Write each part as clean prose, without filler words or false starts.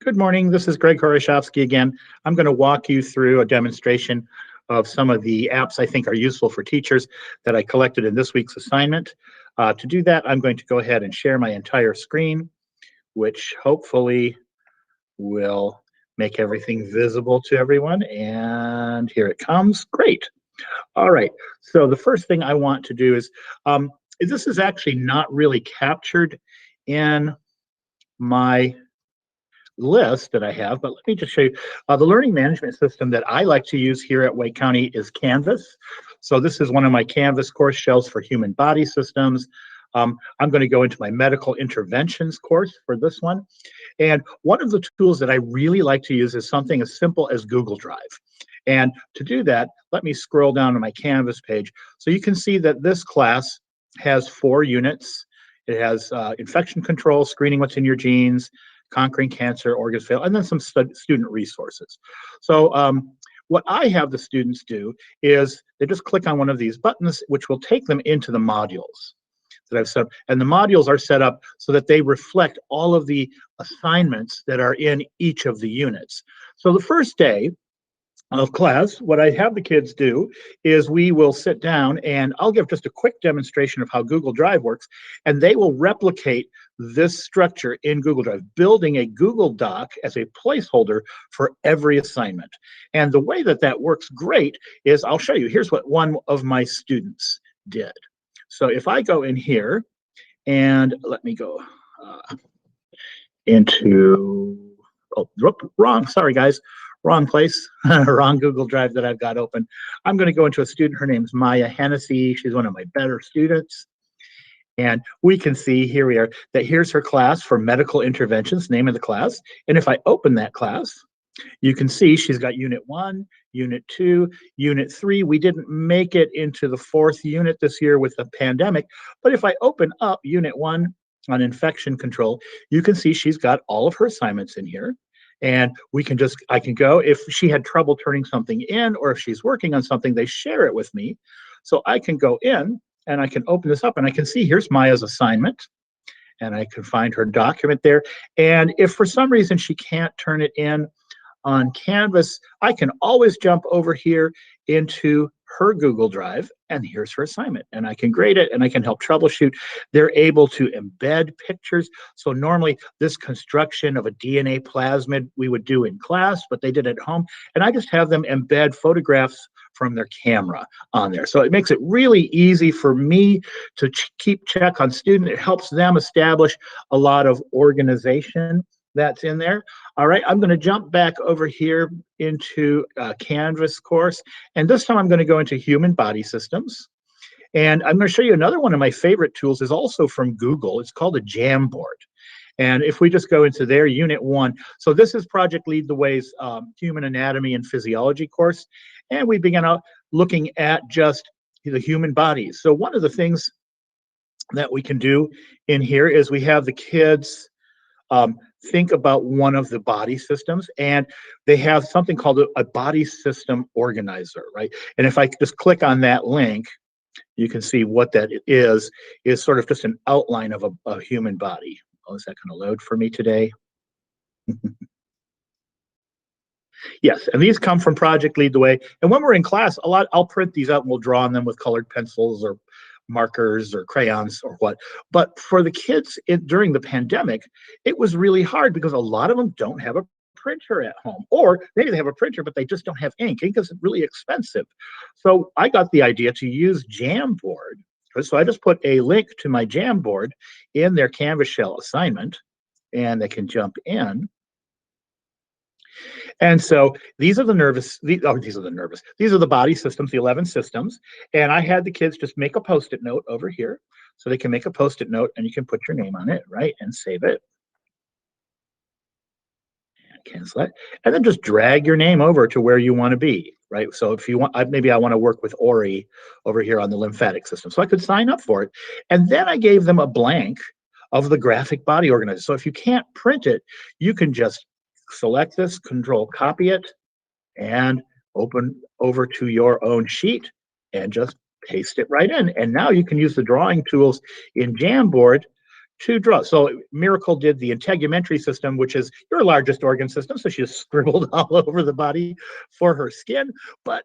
Good morning. This is Greg Horoshovsky again. I'm going to walk you through a demonstration of some of the apps I think are useful for teachers that I collected in this week's assignment. To do that, I'm going to go ahead and share my entire screen, which hopefully will make everything visible to everyone. And here it comes. Great. All right. So the first thing I want to do is this is actually not really captured in my list that I have, but let me just show you. The learning management system that I like to use here at Wake County is Canvas. So this is one of my Canvas course shells for human body systems. I'm going to go into my medical interventions course for this one. And one of the tools that I really like to use is something as simple as Google Drive. And to do that, let me scroll down to my Canvas page. So you can see that this class has 4 units. It has infection control, screening what's in your genes, conquering cancer, organs fail, and then some student resources. So what I have the students do is they just click on one of these buttons, which will take them into the modules that I've set up. And the modules are set up so that they reflect all of the assignments that are in each of the units. So the first day of class, what I have the kids do is we will sit down and I'll give just a quick demonstration of how Google Drive works, and they will replicate this structure in Google Drive, building a Google Doc as a placeholder for every assignment. And the way that that works great is I'll show you. Here's what one of my students did. So if I go in here and let me go into, oh, wrong, sorry guys. Wrong place, wrong Google Drive that I've got open. I'm going to go into a student. Her name's Maya Hennessy. She's one of my better students. And we can see, here we are, that here's her class for medical interventions, name of the class. And if I open that class, you can see she's got Unit 1, Unit 2, Unit 3. We didn't make it into the 4th unit this year with the pandemic. But if I open up Unit 1 on infection control, you can see she's got all of her assignments in here. And we can just, I can go, if she had trouble turning something in, or if she's working on something, they share it with me. So I can go in and I can open this up and I can see here's Maya's assignment. And I can find her document there. And if for some reason she can't turn it in on Canvas, I can always jump over here into her Google Drive, and here's her assignment, and I can grade it and I can help troubleshoot. They're able to embed pictures. So normally this construction of a DNA plasmid we would do in class, but they did it at home, and I just have them embed photographs from their camera on there. So it makes it really easy for me to keep check on students. It helps them establish a lot of organization that's in there. All right, I'm going to jump back over here into Canvas course, and this time I'm going to go into human body systems. And I'm going to show you another one of my favorite tools is also from Google. It's called a Jamboard. And if we just go into their Unit 1, so this is Project Lead the Way's Human Anatomy and Physiology course, and we begin out looking at just the human bodies. So one of the things that we can do in here is we have the kids think about one of the body systems, and they have something called a body system organizer, right? And if I just click on that link, you can see what that is sort of just an outline of a human body. Oh, is that going to load for me today? Yes, and these come from Project Lead the Way. And when we're in class, I'll print these out and we'll draw on them with colored pencils or markers or crayons or what. But for the kids during the pandemic, it was really hard because a lot of them don't have a printer at home, or maybe they have a printer but they just don't have ink. Ink is really expensive. So I got the idea to use Jamboard. So I just put a link to my Jamboard in their Canvas shell assignment, and they can jump in. And so these are the these are the body systems, the 11 systems. And I had the kids just make a Post-it note over here. So they can make a Post-it note and you can put your name on it, right? And save it. And cancel it. And then just drag your name over to where you want to be, right? So if you want, maybe I want to work with Ori over here on the lymphatic system. So I could sign up for it. And then I gave them a blank of the graphic body organizer. So if you can't print it, you can just select this, control copy it, and open over to your own sheet and just paste it right in. And now you can use the drawing tools in Jamboard to draw. So Miracle did the integumentary system, which is your largest organ system. So she just scribbled all over the body for her skin, but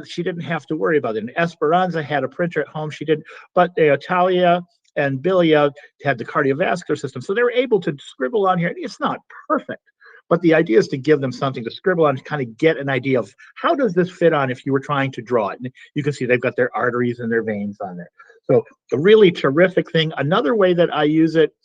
she didn't have to worry about it. And Esperanza had a printer at home. She didn't, but Talia and Bilia had the cardiovascular system. So they were able to scribble on here. It's not perfect, but the idea is to give them something to scribble on to kind of get an idea of how does this fit on if you were trying to draw it. And you can see they've got their arteries and their veins on there. So a really terrific thing. Another way that I use it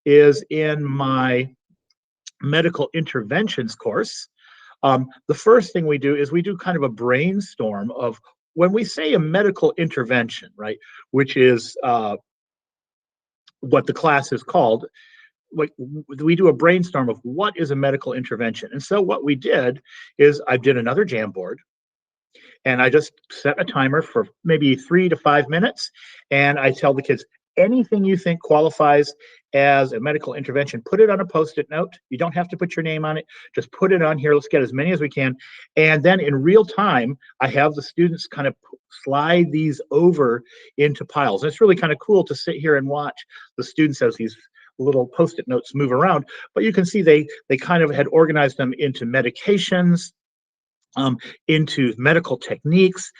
is in my medical interventions course. The first thing we do is we do kind of a brainstorm of when we say a medical intervention, right, which is what the class is called. We do a brainstorm of what is a medical intervention. And so what we did is I did another Jamboard, and I just set a timer for maybe 3 to 5 minutes. And I tell the kids, anything you think qualifies as a medical intervention, put it on a Post-it note. You don't have to put your name on it. Just put it on here. Let's get as many as we can. And then in real time, I have the students kind of slide these over into piles. And it's really kind of cool to sit here and watch the students as these little Post-it notes move around. But you can see they kind of had organized them into medications, into medical techniques,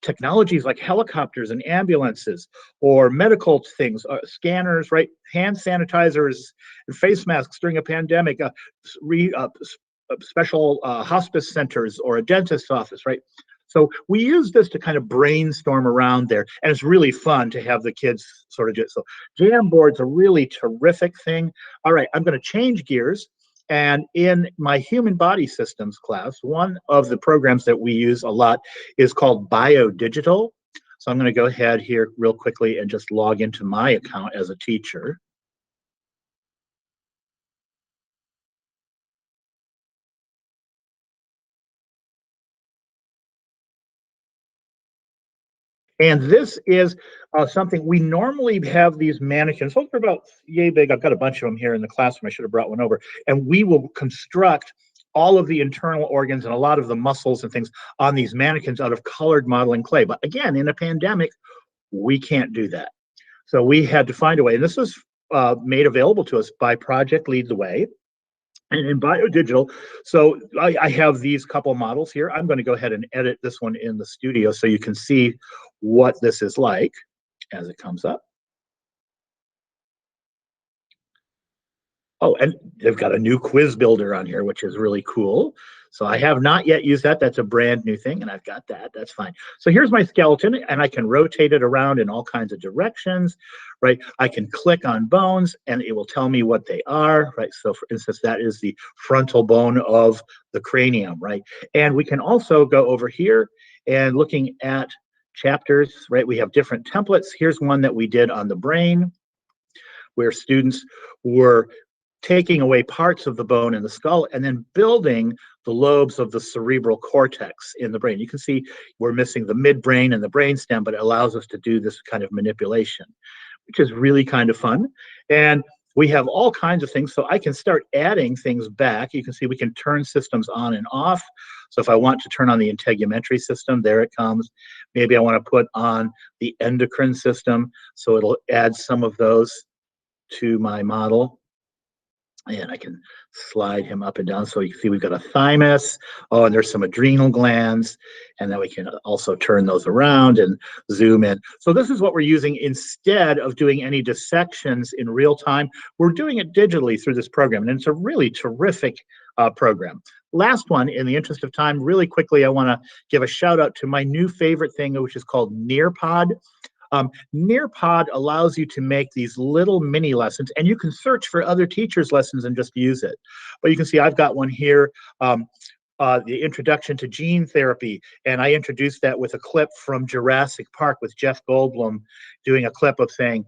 technologies like helicopters and ambulances, or medical things, scanners, right? Hand sanitizers and face masks during a pandemic, special hospice centers or a dentist's office, right? So we use this to kind of brainstorm around there, and it's really fun to have the kids sort of do it. So Jamboard's a really terrific thing. All right, I'm going to change gears. And in my human body systems class, one of the programs that we use a lot is called BioDigital. So I'm going to go ahead here real quickly and just log into my account as a teacher. And this is something we normally have these mannequins. Those are about yay big. I've got a bunch of them here in the classroom. I should have brought one over. And we will construct all of the internal organs and a lot of the muscles and things on these mannequins out of colored modeling clay. But again, in a pandemic, we can't do that. So we had to find a way. And this was made available to us by Project Lead the Way. And in BioDigital, so I have these couple models here. I'm going to go ahead and edit this one in the studio so you can see what this is like as it comes up. Oh, and they've got a new quiz builder on here, which is really cool. So I have not yet used that. That's a brand new thing, and I've got that. That's fine. So here's my skeleton, and I can rotate it around in all kinds of directions, right? I can click on bones, and it will tell me what they are, right? So for instance, that is the frontal bone of the cranium, right? And we can also go over here and looking at chapters, right? We have different templates. Here's one that we did on the brain, where students were taking away parts of the bone in the skull and then building the lobes of the cerebral cortex in the brain. You can see we're missing the midbrain and the brainstem, but it allows us to do this kind of manipulation, which is really kind of fun. And we have all kinds of things, so I can start adding things back. You can see we can turn systems on and off. So if I want to turn on the integumentary system, there it comes. Maybe I want to put on the endocrine system, so it'll add some of those to my model. And I can slide him up and down. So you can see we've got a thymus. Oh, and there's some adrenal glands. And then we can also turn those around and zoom in. So this is what we're using instead of doing any dissections in real time. We're doing it digitally through this program. And it's a really terrific program. Last one, in the interest of time, really quickly, I want to give a shout out to my new favorite thing, which is called Nearpod. Nearpod allows you to make these little mini lessons, and you can search for other teachers' lessons and just use it. But you can see I've got one here, the introduction to gene therapy, and I introduced that with a clip from Jurassic Park with Jeff Goldblum doing a clip of saying,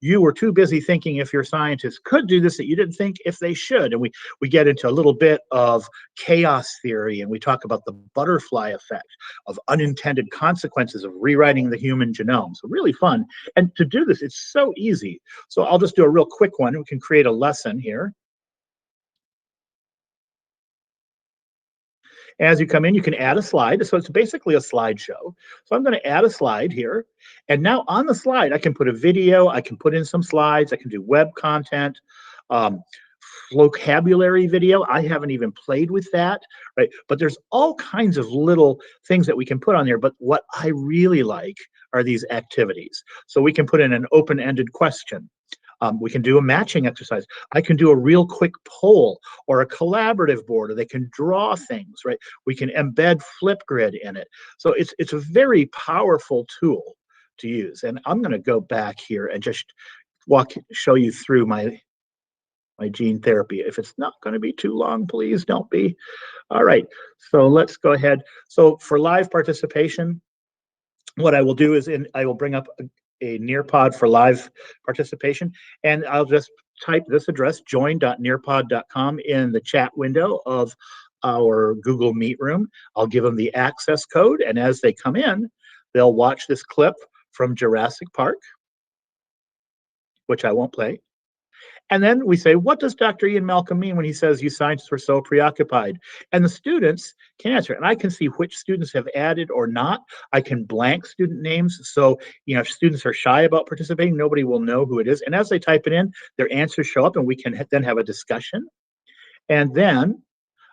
you were too busy thinking if your scientists could do this that you didn't think if they should. And we get into a little bit of chaos theory, and we talk about the butterfly effect of unintended consequences of rewriting the human genome. So really fun. And to do this, it's so easy. So I'll just do a real quick one. We can create a lesson here. As you come in, you can add a slide. So it's basically a slideshow. So I'm going to add a slide here. And now on the slide, I can put a video, I can put in some slides, I can do web content, um, vocabulary video. I haven't even played with that, right? But there's all kinds of little things that we can put on there. But what I really like are these activities. So we can put in an open-ended question. We can do a matching exercise. I can do a real quick poll or a collaborative board, or they can draw things, right? We can embed Flipgrid in it. So it's a very powerful tool to use. And I'm going to go back here and just show you through my gene therapy. If it's not going to be too long, please don't be. All right, so let's go ahead. So for live participation, what I will do is I will bring up a Nearpod for live participation, and I'll just type this address, join.nearpod.com, in the chat window of our Google Meet room. I'll give them the access code, and as they come in, they'll watch this clip from Jurassic Park, which I won't play. And then we say, what does Dr. Ian Malcolm mean when he says you scientists were so preoccupied? And the students can answer. And I can see which students have added or not. I can blank student names. So, if students are shy about participating, nobody will know who it is. And as they type it in, their answers show up and we can then have a discussion. And then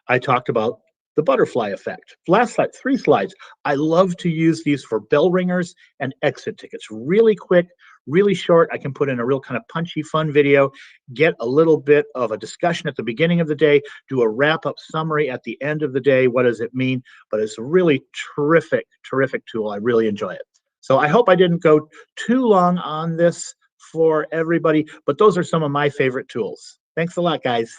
I talked about the butterfly effect. Last slide, 3 slides. I love to use these for bell ringers and exit tickets. Really quick, really short. I can put in a real kind of punchy, fun video, get a little bit of a discussion at the beginning of the day, do a wrap-up summary at the end of the day. What does it mean? But it's a really terrific, terrific tool. I really enjoy it. So I hope I didn't go too long on this for everybody, but those are some of my favorite tools. Thanks a lot, guys.